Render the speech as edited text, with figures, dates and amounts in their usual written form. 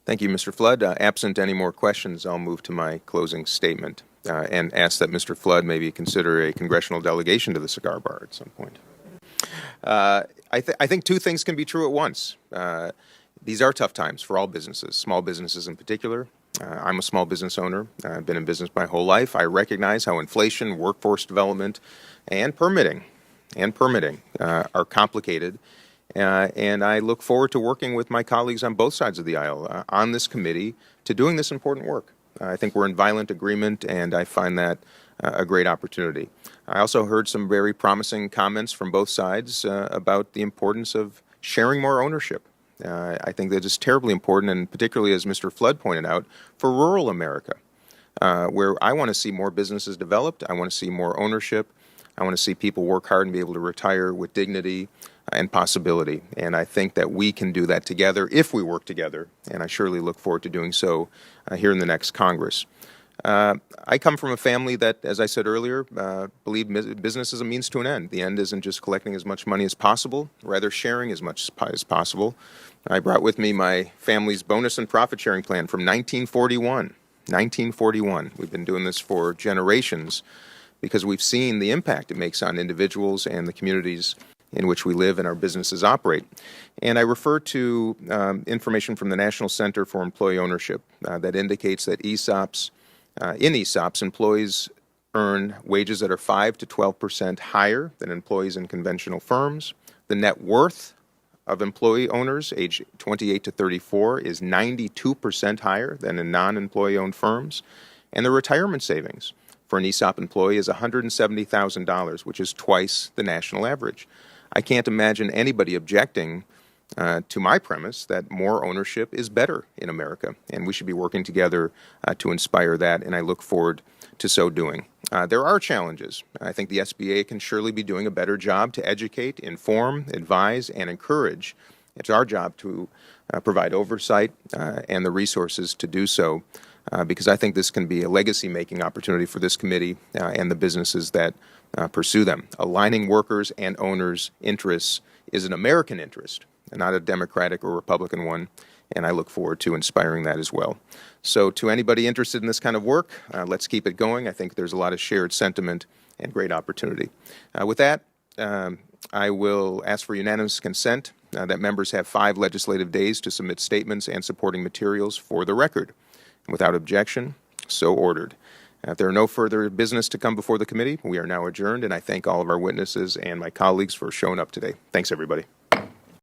Thank you, Mr. Flood. Absent any more questions, I'll move to my closing statement and ask that Mr. Flood maybe consider a congressional delegation to the cigar bar at some point. I think two things can be true at once. These are tough times for all businesses, small businesses in particular. I'm a small business owner. I've been in business my whole life. I recognize how inflation, workforce development, and permitting are complicated. And I look forward to working with my colleagues on both sides of the aisle on this committee to doing this important work. I think we're in violent agreement, and I find that a great opportunity. I also heard some very promising comments from both sides about the importance of sharing more ownership. I think that is terribly important, and particularly, as Mr. Flood pointed out, for rural America, where I want to see more businesses developed. I want to see more ownership. I want to see people work hard and be able to retire with dignity and possibility. And I think that we can do that together if we work together, and I surely look forward to doing so here in the next Congress. I come from a family that, as I said earlier, believe business is a means to an end. The end isn't just collecting as much money as possible, rather sharing as much as possible. I brought with me my family's bonus and profit sharing plan from 1941. 1941. We've been doing this for generations because we've seen the impact it makes on individuals and the communities in which we live and our businesses operate. And I refer to information from the National Center for Employee Ownership that indicates that in ESOPs, employees earn wages that are 5 to 12% higher than employees in conventional firms. The net worth of employee owners aged 28 to 34 is 92% higher than in non-employee-owned firms. And the retirement savings for an ESOP employee is $170,000, which is twice the national average. I can't imagine anybody objecting to my premise that more ownership is better in America, and we should be working together to inspire that, and I look forward to so doing. There are challenges. I think the SBA can surely be doing a better job to educate, inform, advise, and encourage. It's our job to provide oversight and the resources to do so, because I think this can be a legacy-making opportunity for this committee and the businesses that pursue them. Aligning workers and owners' interests is an American interest, and not a Democratic or Republican one, and I look forward to inspiring that as well. So to anybody interested in this kind of work, let's keep it going. I think there's a lot of shared sentiment and great opportunity. With that, I will ask for unanimous consent that members have 5 legislative days to submit statements and supporting materials for the record. Without objection, so ordered. If there are no further business to come before the committee, we are now adjourned, and I thank all of our witnesses and my colleagues for showing up today. Thanks, everybody.